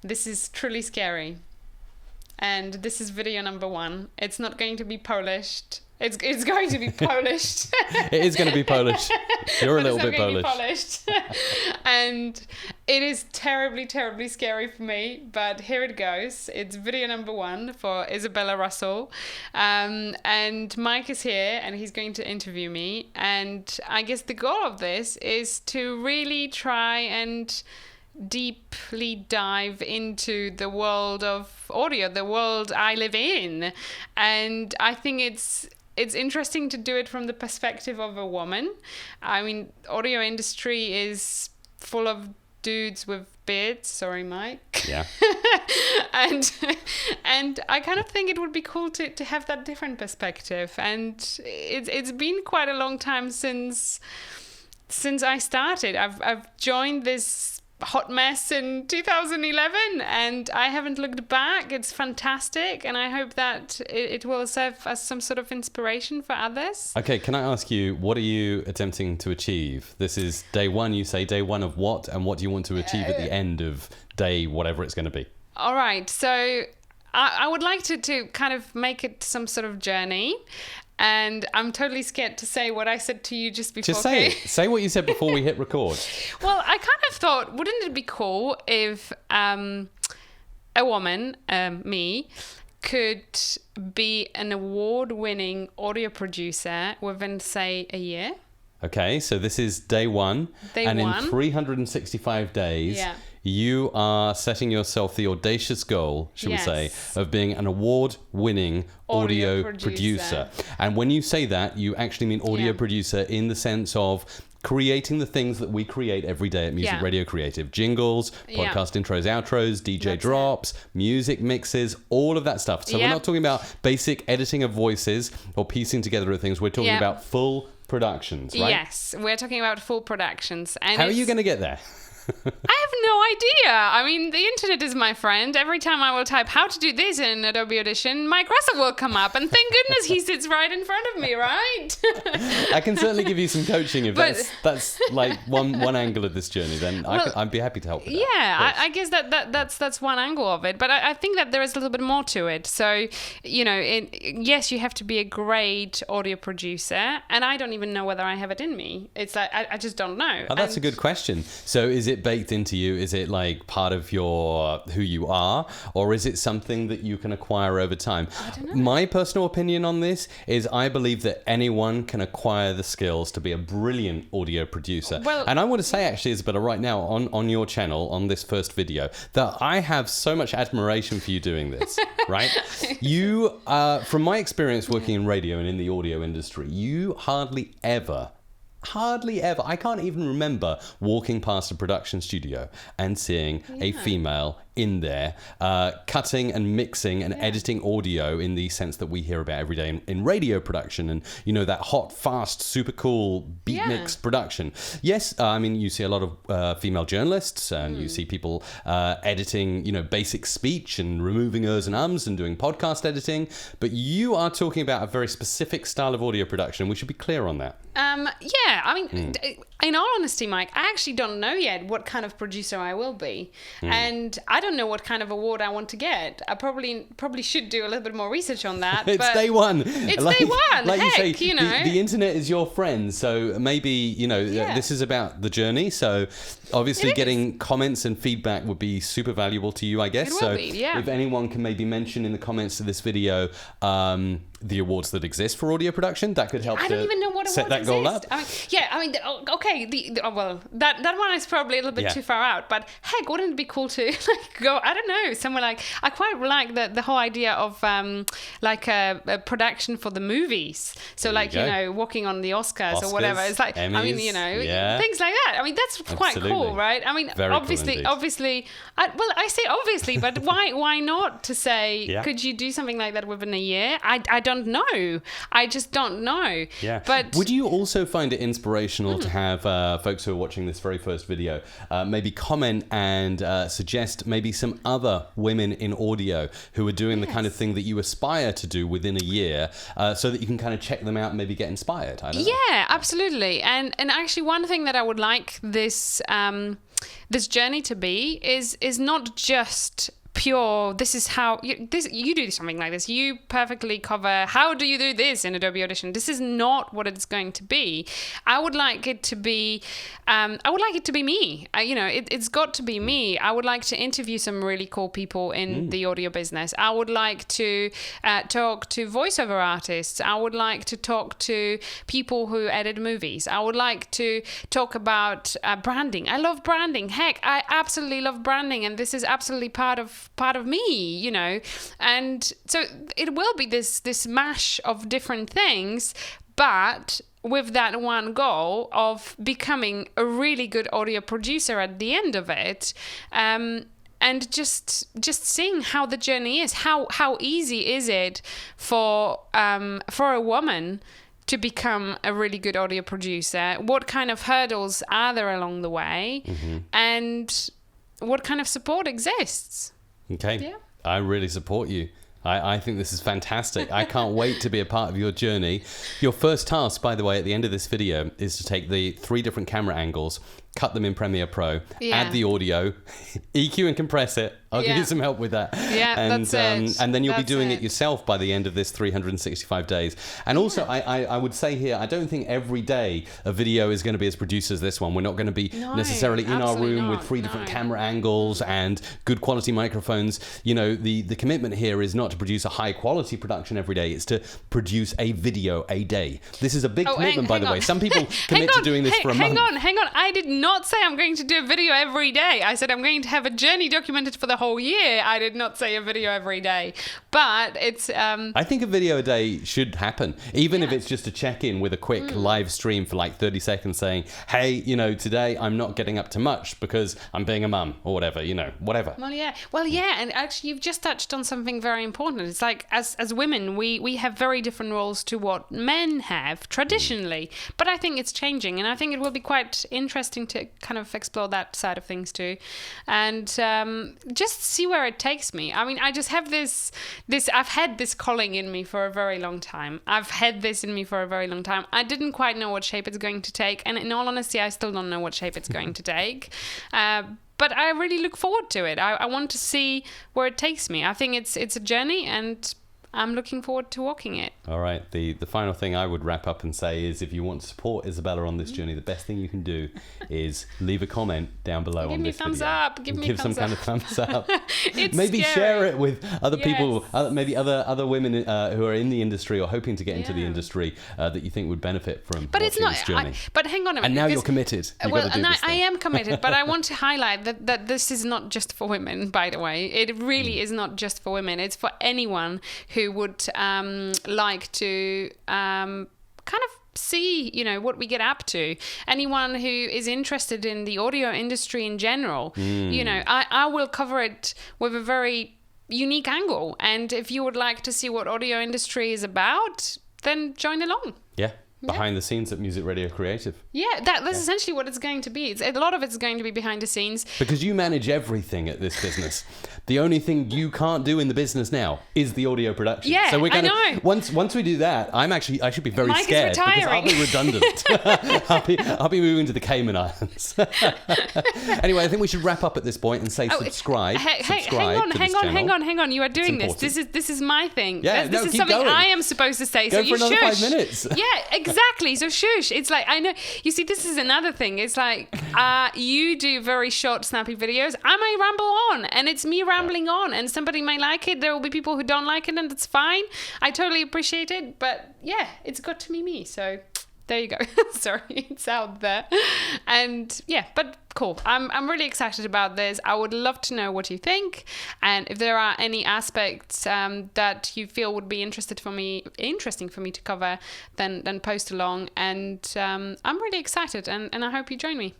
this is truly scary. And this is video number 1. It's not going to be polished. It's going to be polished. It is going to be Polish. You're a little bit Polish. Polished. And it is terribly, terribly scary for me. But here it goes. It's video number 1 for Izabela Russell. And Mike is here and he's going to interview me. And I guess the goal of this is to really try and deeply dive into the world of audio, the world I live in. And I think it's interesting to do it from the perspective of a woman. I mean, audio industry is full of dudes with beards. Sorry, Mike. Yeah. and I kind of think it would be cool to have that different perspective. And it's been quite a long time since I started. I've joined this hot mess in 2011 and I haven't looked back. It's fantastic and I hope that it will serve as some sort of inspiration for others. Okay, can I ask you, what are you attempting to achieve? This is day 1, you say. Day 1 of what, and what do you want to achieve at the end of day whatever it's going to be? All right, so I would like to kind of make it some sort of journey. And I'm totally scared to say what I said to you just before. Just say it. Say what you said before we hit record. Well, I kind of thought, wouldn't it be cool if a woman, me, could be an award-winning audio producer within, say, a year? Okay, so this is day 1. And in 365 days, you are setting yourself the audacious goal, should we say, of being an award-winning audio producer. And when you say that, you actually mean audio producer in the sense of creating the things that we create every day at Music Radio Creative. Jingles, podcast intros, outros, DJ drops, music mixes, all of that stuff. So we're not talking about basic editing of voices or piecing together of things. We're talking about full productions, right? Yes, we're talking about full productions. And how are you going to get there? I have no idea. I mean, the internet is my friend. Every time I will type how to do this in Adobe Audition, Mike Russell will come up. And thank goodness he sits right in front of me, right? I can certainly give you some coaching if that's like one angle of this journey. Then I'd be happy to help with that. Yeah, I guess that's one angle of it. But I think that there is a little bit more to it. So, you know, yes, you have to be a great audio producer. And I don't even know whether I have it in me. It's like, I just don't know. Oh, that's a good question. So is it baked into you? Is it like part of your who you are, or is it something that you can acquire over time? I don't know. My personal opinion on this is I believe that anyone can acquire the skills to be a brilliant audio producer. Well, and I want to say actually, Izabela, right now on your channel, on this first video, that I have so much admiration for you doing this, right? You, from my experience working in radio and in the audio industry, you hardly ever, I can't even remember walking past a production studio and seeing a female in there cutting and mixing and editing audio in the sense that we hear about every day in radio production, and you know, that hot, fast, super cool beat mix production. Yes, I mean, you see a lot of female journalists and you see people editing, you know, basic speech and removing ers and ums and doing podcast editing, but you are talking about a very specific style of audio production. We should be clear on that. Yeah, I mean, in all honesty, Mike, I actually don't know yet what kind of producer I will be. And I don't know what kind of award I want to get. I probably should do a little bit more research on that. It's day 1. It's day 1. Like Heck, you say, you know. The internet is your friend. So maybe, you know, this is about the journey. So obviously getting comments and feedback would be super valuable to you, I guess. It will be, yeah. If anyone can maybe mention in the comments to this video the awards that exist for audio production, that could help. I don't even know what set that exist. goal up. I mean, okay. That one is probably a little bit too far out. But heck, wouldn't it be cool to like go? I don't know, somewhere like, I quite like the whole idea of like a production for the movies. So like you know, walking on the Oscars or whatever. It's like Emmys, I mean, you know, things like that. I mean, that's quite cool, right? I mean, very obviously, cool I say obviously, but why not to say? Could you do something like that within a year? I don't know. I just don't know. Yeah. But would you also find it inspirational to have folks who are watching this very first video maybe comment and suggest maybe some other women in audio who are doing the kind of thing that you aspire to do within a year, so that you can kind of check them out and maybe get inspired? I don't know. Yeah, absolutely. And actually, one thing that I would like this this journey to be is not just pure, this is how you do something like this, you perfectly cover, how do you do this in Adobe Audition. This is not what it's going to be. I would like it to be me. It's got to be me. I would like to interview some really cool people in the audio business. I would like to talk to voiceover artists. I would like to talk to people who edit movies. I would like to talk about branding. I love branding. Heck, I absolutely love branding, and this is absolutely part of me, and so it will be this mash of different things, but with that one goal of becoming a really good audio producer at the end of it, and just seeing how the journey is, how easy is it for a woman to become a really good audio producer, what kind of hurdles are there along the way, and what kind of support exists. Okay. Yeah. I really support you. I think this is fantastic. I can't wait to be a part of your journey. Your first task, by the way, at the end of this video is to take the 3 different camera angles, cut them in Premiere Pro, add the audio, EQ and compress it. I'll give you some help with that. Yeah, and, that's it. And then you'll be doing it it yourself by the end of this 365 days. And also, I would say here, I don't think every day a video is going to be as produced as this one. We're not going to be necessarily in our room with 3 different camera angles and good quality microphones. The commitment here is not to produce a high quality production every day. It's to produce a video a day. This is a big commitment, by the way. Some people commit to doing this for a month. Hang on. I did not say I'm going to do a video every day. I said I'm going to have a journey documented for the whole year. I did not say a video every day. But it's... I think a video a day should happen, even if it's just a check-in with a quick live stream for like 30 seconds saying, hey, today I'm not getting up to much because I'm being a mum or whatever, whatever. Well, yeah. And actually, you've just touched on something very important. It's like, as women, we have very different roles to what men have traditionally. But I think it's changing. And I think it will be quite interesting to kind of explore that side of things too. And just see where it takes me. I mean, I just have this I've had this calling in me for a very long time. I didn't quite know what shape it's going to take. And in all honesty, I still don't know what shape it's going to take. But I really look forward to it. I want to see where it takes me. I think it's a journey, and I'm looking forward to walking it. All right. The final thing I would wrap up and say is, if you want to support Izabela on this journey, the best thing you can do is leave a comment down below on this video. Give some kind of thumbs up. Maybe scary. Share it with other people, maybe other women who are in the industry or hoping to get into the industry that you think would benefit from this journey. But hang on a minute. And now you're committed. I am committed, but I want to highlight that this is not just for women, by the way. It really is not just for women. It's for anyone who would like to kind of see, what we get up to. Anyone who is interested in the audio industry in general, I will cover it with a very unique angle. And if you would like to see what audio industry is about, then join along. Yeah. Behind the scenes at Music Radio Creative. Yeah, that's essentially what it's going to be. A lot of it's going to be behind the scenes. Because you manage everything at this business. The only thing you can't do in the business now is the audio production. Yeah, so we're gonna, I know. Once we do that, I should be very Mike scared is retiring. because I'll be redundant. I'll be moving to the Cayman Islands. Anyway, I think we should wrap up at this point and say subscribe. Hang on. You are doing this. This is my thing. Yeah, this is keep something going. I am supposed to say. Go so you for another shush. 5 minutes. Yeah, exactly. So shush. It's like, I know. You see, this is another thing. It's like you do very short, snappy videos. I may ramble on, and it's me rambling on, and somebody might like it. There will be people who don't like it, and that's fine. I totally appreciate it. But yeah, it's got to be me. So there you go. Sorry, it's out there. And yeah, but cool. I'm really excited about this. I would love to know what you think, and if there are any aspects that you feel would be interesting for me to cover, then post along. And I'm really excited, and I hope you join me.